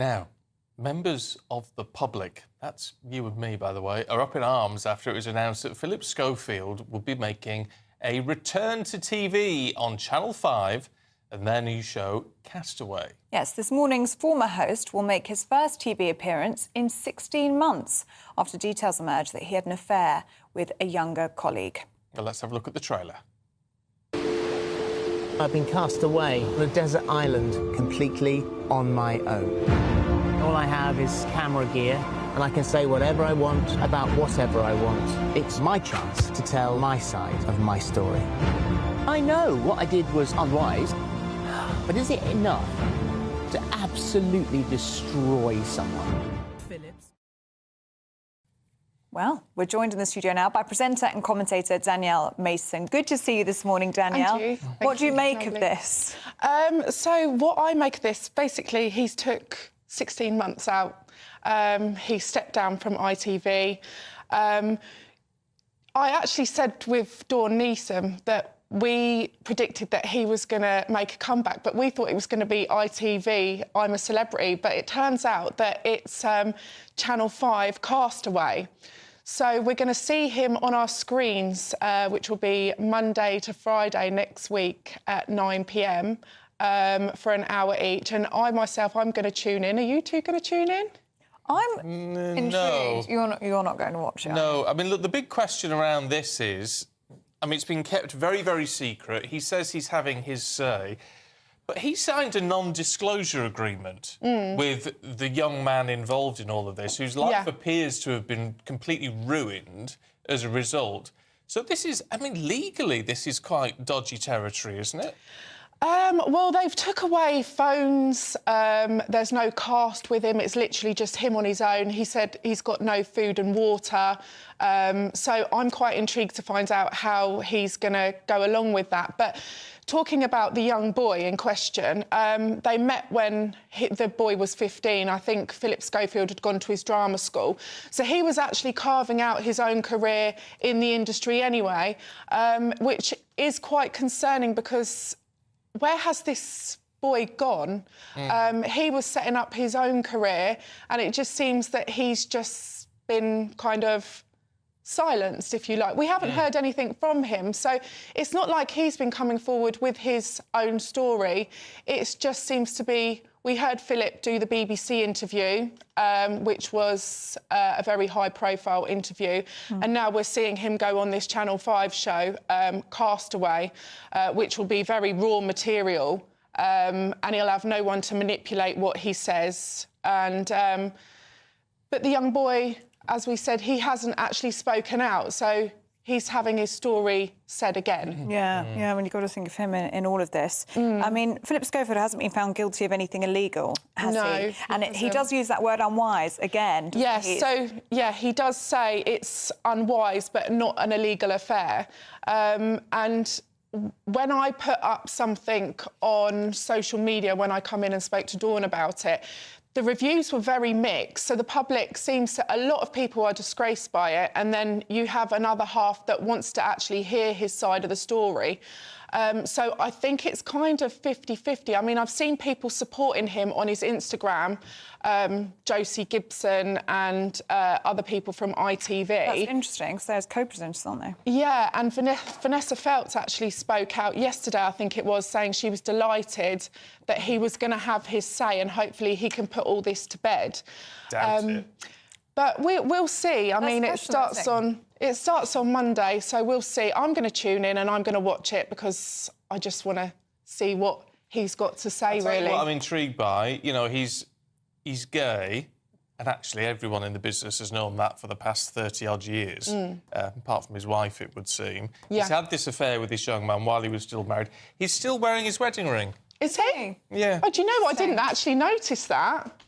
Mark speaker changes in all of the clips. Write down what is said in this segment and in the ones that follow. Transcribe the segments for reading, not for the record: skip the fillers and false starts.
Speaker 1: Now, members of the public, that's you and me, by the way, are up in arms after it was announced that Philip Schofield will be making a return to TV on Channel 5 and their new show, Castaway.
Speaker 2: Yes, this morning's former host will make his first TV appearance in 16 months after details emerged that he had an affair with a younger colleague.
Speaker 1: Well, let's have a look at the trailer.
Speaker 3: I've been cast away on a desert island completely on my own. All I have is camera gear, and I can say whatever I want about whatever I want. It's my chance to tell my side of my story. I know what I did was unwise, but is it enough to absolutely destroy someone?
Speaker 2: Well, we're joined in the studio now by presenter and commentator Danielle Mason. Good to see you this morning, Danielle.
Speaker 4: And you.
Speaker 2: What do you make of this?
Speaker 4: So what I make of this, basically, he's took 16 months out. He stepped down from ITV. I actually said with Dawn Neeson that we predicted that he was going to make a comeback, but we thought it was going to be ITV, I'm a Celebrity, but it turns out that it's Channel 5 Castaway. So we're going to see him on our screens, which will be Monday to Friday next week at 9 p.m. For an hour each. And I'm going to tune in. Are you two going to tune in?
Speaker 2: I'm intrigued.
Speaker 1: No.
Speaker 2: You're not going to watch it?
Speaker 1: No, I mean, look, the big question around this is, I mean, it's been kept very, very secret. He says he's having his say, but he signed a non-disclosure agreement with the young man involved in all of this, whose life appears to have been completely ruined as a result. So this is, I mean, legally, this is quite dodgy territory, isn't it?
Speaker 4: Well, they've took away phones. There's no cast with him. It's literally just him on his own. He said he's got no food and water. So I'm quite intrigued to find out how he's going to go along with that. But talking about the young boy in question, they met when the boy was 15. I think Philip Schofield had gone to his drama school. So he was actually carving out his own career in the industry anyway, which is quite concerning because where has this boy gone? He was setting up his own career, and it just seems that he's just been kind of silenced, if you like. We haven't heard anything from him, so it's not like he's been coming forward with his own story. It just seems to be... We heard Philip do the BBC interview, which was a very high-profile interview, and now we're seeing him go on this Channel 5 show, Castaway, which will be very raw material, and he'll have no one to manipulate what he says. And but the young boy, as we said, he hasn't actually spoken out, so he's having his story said again.
Speaker 2: Yeah, I mean, you've got to think of him in all of this. I mean, Philip Schofield hasn't been found guilty of anything illegal, has he? And he does use that word unwise again.
Speaker 4: Yes, he does say it's unwise but not an illegal affair. And when I put up something on social media, when I come in and spoke to Dawn about it, the reviews were very mixed. So the public seems to... A lot of people are disgraced by it, and then you have another half that wants to actually hear his side of the story. So I think it's kind of 50-50. I mean, I've seen people supporting him on his Instagram, Josie Gibson and other people from ITV.
Speaker 2: That's interesting, because there's co-presenters, aren't they?
Speaker 4: Yeah, and Vanessa Feltz actually spoke out yesterday, I think it was, saying she was delighted that he was going to have his say and hopefully he can put all this to bed.
Speaker 1: Doubt it.
Speaker 4: But we'll see. I mean, it starts on Monday, so we'll see. I'm going to tune in and I'm going to watch it because I just want to see what he's got to say, really.
Speaker 1: What I'm intrigued by, you know, he's gay, and actually everyone in the business has known that for the past 30-odd years, apart from his wife, it would seem. Yeah. He's had this affair with this young man while he was still married. He's still wearing his wedding ring.
Speaker 4: Is he?
Speaker 1: Yeah.
Speaker 4: Oh, do you know what? I didn't actually notice that.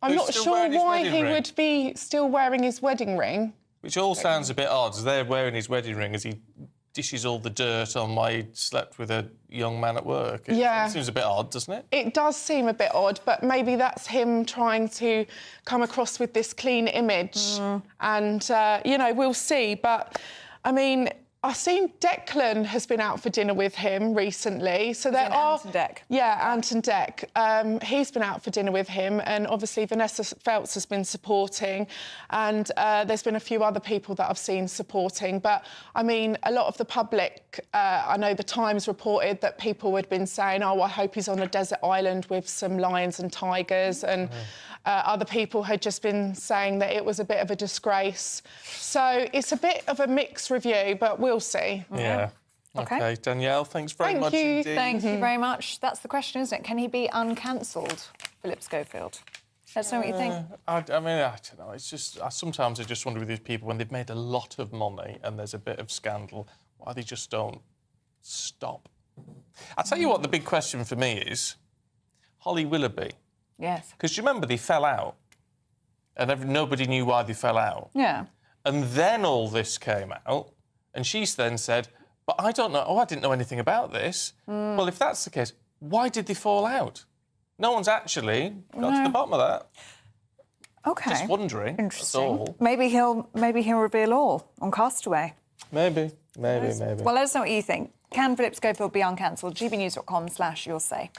Speaker 4: I'm not sure why he would be still wearing his wedding ring.
Speaker 1: Which all sounds a bit odd. They're wearing his wedding ring as he dishes all the dirt on why he slept with a young man at work. It seems a bit odd, doesn't it?
Speaker 4: It does seem a bit odd, but maybe that's him trying to come across with this clean image. And, you know, we'll see. But, I mean, I've seen Declan has been out for dinner with him recently. So there are...
Speaker 2: Anton Deck.
Speaker 4: Yeah, Anton Deck. He's been out for dinner with him, and obviously Vanessa Feltz has been supporting, and there's been a few other people that I've seen supporting. But, I mean, a lot of the public, I know the Times reported that people had been saying, oh, I hope he's on a desert island with some lions and tigers, and... other people had just been saying that it was a bit of a disgrace. So it's a bit of a mixed review, but we'll see.
Speaker 1: Yeah. OK, Danielle, thanks very much indeed.
Speaker 2: Thank you very much. That's the question, isn't it? Can he be uncancelled, Philip Schofield? Let's know what you think.
Speaker 1: I mean, I don't know. It's just... sometimes I just wonder with these people, when they've made a lot of money and there's a bit of scandal, why they just don't stop. I'll tell you what the big question for me is. Holly Willoughby.
Speaker 2: Yes.
Speaker 1: Because do you remember they fell out? And nobody knew why they fell out.
Speaker 2: Yeah.
Speaker 1: And then all this came out, and she then said, but I don't know, I didn't know anything about this. Well, if that's the case, why did they fall out? No one's actually got to the bottom of that.
Speaker 2: OK.
Speaker 1: Just wondering.
Speaker 2: Interesting.
Speaker 1: That's all.
Speaker 2: Maybe he'll reveal all on Castaway.
Speaker 1: Maybe.
Speaker 2: Well, let us know what you think. Can Philip Schofield be uncancelled? GBnews.com/you'll say.